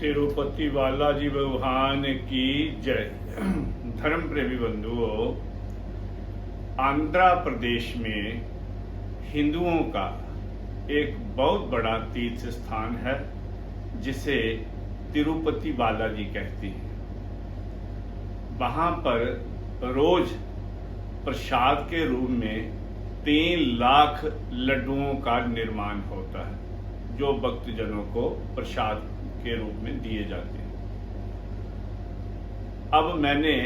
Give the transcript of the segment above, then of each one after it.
तिरुपति बालाजी भगवान की जय। धर्म प्रेमी बंधुओं, आंध्र प्रदेश में हिंदुओं का एक बहुत बड़ा तीर्थ स्थान है जिसे तिरुपति बालाजी कहते हैं। वहां पर रोज प्रसाद के रूप में 3 लाख लड्डुओं का निर्माण होता है जो भक्तजनों को प्रसाद के रूप में दिए जाते हैं। अब मैंने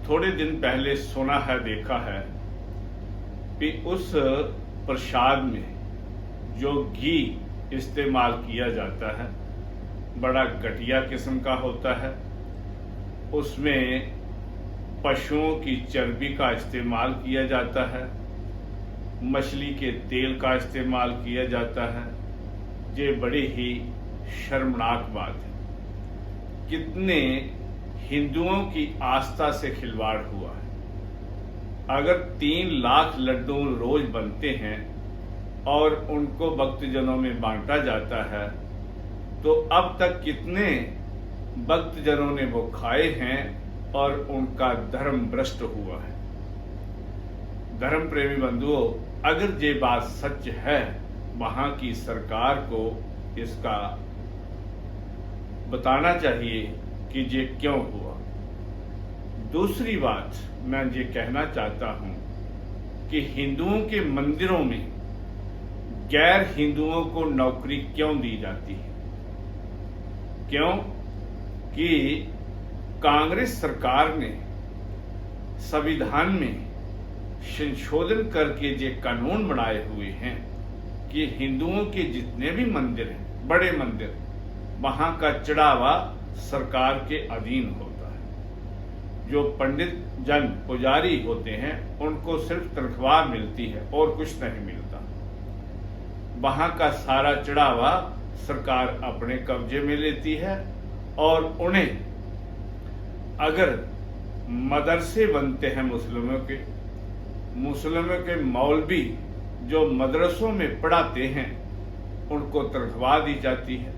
थोड़े दिन पहले सुना है, देखा है कि उस प्रसाद में जो घी इस्तेमाल किया जाता है बड़ा घटिया किस्म का होता है। उसमें पशुओं की चर्बी का इस्तेमाल किया जाता है, मछली के तेल का इस्तेमाल किया जाता है। ये बड़ी ही शर्मनाक बात है। कितने हिंदुओं की आस्था से खिलवाड़ हुआ है। अगर 3 लाख लड्डू रोज बनते हैं और उनको भक्तजनों में बांटा जाता है तो अब तक कितने भक्तजनों ने वो खाए हैं और उनका धर्म भ्रष्ट हुआ है। धर्म प्रेमी बंधुओं, अगर ये बात सच है, वहां की सरकार को इसका बताना चाहिए कि ये क्यों हुआ। दूसरी बात मैं ये कहना चाहता हूं कि हिंदुओं के मंदिरों में गैर हिंदुओं को नौकरी क्यों दी जाती है? क्यों कि कांग्रेस सरकार ने संविधान में संशोधन करके ये कानून बनाए हुए हैं कि हिंदुओं के जितने भी मंदिर हैं, बड़े मंदिर, वहां का चढ़ावा सरकार के अधीन होता है। जो पंडित जन पुजारी होते हैं उनको सिर्फ तनख्वाह मिलती है और कुछ नहीं मिलता। वहां का सारा चढ़ावा सरकार अपने कब्जे में लेती है और उन्हें अगर मदरसे बनते हैं मुस्लिमों के मौलवी जो मदरसों में पढ़ाते हैं उनको तनख्वाह दी जाती है।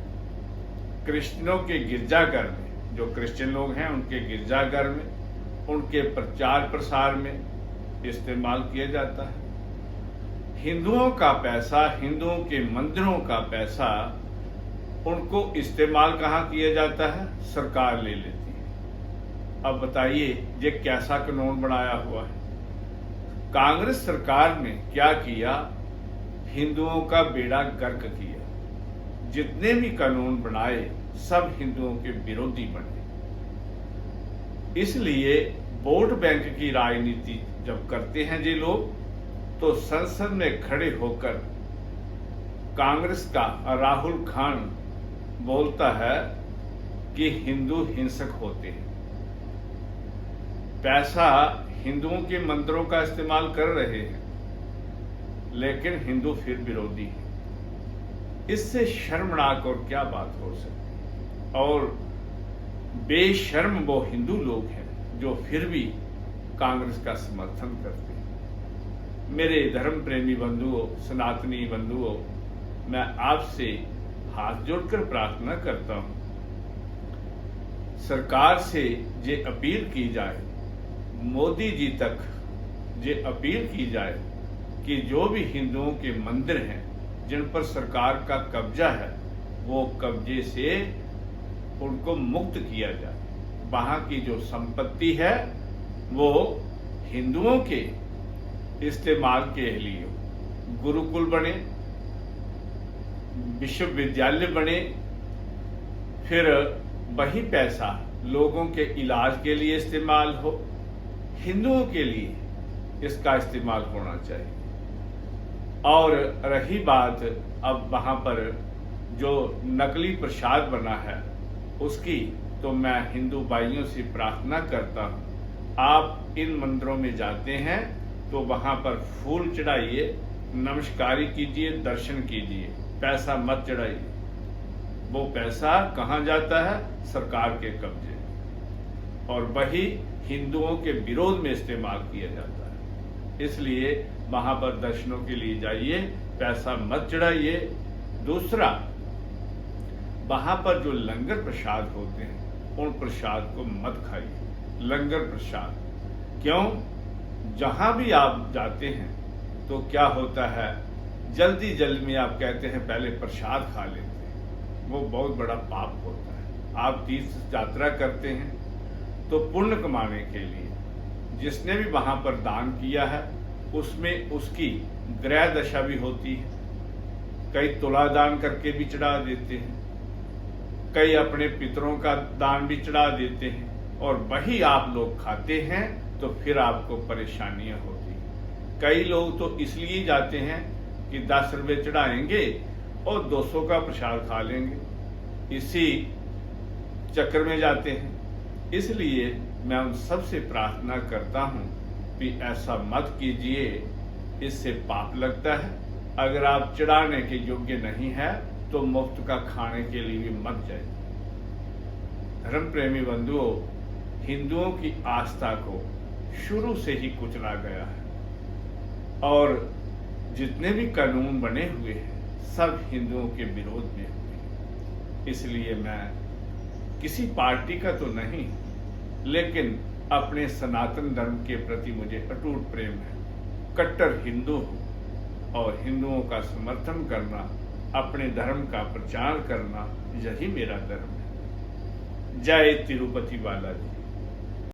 क्रिश्चियनों के गिरजाघर में, जो क्रिश्चियन लोग हैं उनके गिरजाघर में, उनके प्रचार प्रसार में इस्तेमाल किया जाता है। हिंदुओं का पैसा, हिंदुओं के मंदिरों का पैसा उनको इस्तेमाल कहाँ किया जाता है? सरकार ले लेती है। अब बताइए ये कैसा कानून बनाया हुआ है? कांग्रेस सरकार ने क्या किया? हिंदुओं का बेड़ा गर्क किया। जितने भी कानून बनाए सब हिंदुओं के विरोधी बने। इसलिए वोट बैंक की राजनीति जब करते हैं ये लोग तो संसद में खड़े होकर कांग्रेस का राहुल खान बोलता है कि हिंदू हिंसक होते हैं। पैसा हिंदुओं के मंदिरों का इस्तेमाल कर रहे हैं लेकिन हिंदू फिर विरोधी है। इससे शर्मनाक और क्या बात हो सकती। और बेशर्म वो हिंदू लोग हैं जो फिर भी कांग्रेस का समर्थन करते हैं। मेरे धर्म प्रेमी बंधुओं, सनातनी बंधुओं, मैं आपसे हाथ जोड़कर प्रार्थना करता हूं, सरकार से ये अपील की जाए, मोदी जी तक ये अपील की जाए कि जो भी हिंदुओं के मंदिर हैं जिन पर सरकार का कब्जा है वो कब्जे से उनको मुक्त किया जाए। वहां की जो संपत्ति है वो हिंदुओं के इस्तेमाल के लिए गुरुकुल बने, विश्वविद्यालय बने, फिर वही पैसा लोगों के इलाज के लिए इस्तेमाल हो। हिंदुओं के लिए इसका इस्तेमाल होना चाहिए। और रही बात अब वहां पर जो नकली प्रसाद बना है उसकी, तो मैं हिंदू भाइयों से प्रार्थना करता हूं, आप इन मंदिरों में जाते हैं तो वहां पर फूल चढ़ाइए, नमस्कारी कीजिए, दर्शन कीजिए, पैसा मत चढ़ाइए। वो पैसा कहां जाता है? सरकार के कब्जे, और वही हिंदुओं के विरोध में इस्तेमाल किया जाता है। इसलिए वहां पर दर्शनों के लिए जाइए, पैसा मत चढ़ाइए। दूसरा, वहां पर जो लंगर प्रसाद होते हैं उन प्रसाद को मत खाइए। लंगर प्रसाद क्यों, जहां भी आप जाते हैं तो क्या होता है, जल्दी जल्दी में आप कहते हैं पहले प्रसाद खा लेते हैं, वो बहुत बड़ा पाप होता है। आप तीर्थ यात्रा करते हैं तो पुण्य कमाने के लिए जिसने भी वहां पर दान किया है उसमें उसकी ग्रह दशा भी होती है। कई तुला दान करके भी चढ़ा देते हैं, कई अपने पितरों का दान भी चढ़ा देते हैं, और वही आप लोग खाते हैं तो फिर आपको परेशानियां होती हैं। कई लोग तो इसलिए जाते हैं कि 10 रुपये चढ़ाएंगे और 200 का प्रसाद खा लेंगे, इसी चक्कर में जाते हैं। इसलिए मैं उन सबसे प्रार्थना करता हूं कि ऐसा मत कीजिए, इससे पाप लगता है। अगर आप चढ़ाने के योग्य नहीं है तो मुफ्त का खाने के लिए भी मत जाइए। धर्म प्रेमी बंधुओं, हिंदुओं की आस्था को शुरू से ही कुचला गया है और जितने भी कानून बने हुए हैं सब हिंदुओं के विरोध में हुए हैं। इसलिए मैं किसी पार्टी का तो नहीं, लेकिन अपने सनातन धर्म के प्रति मुझे अटूट प्रेम है। कट्टर हिंदू हूं और हिंदुओं का समर्थन करना, अपने धर्म का प्रचार करना, यही मेरा धर्म है। जय तिरुपति बालाजी।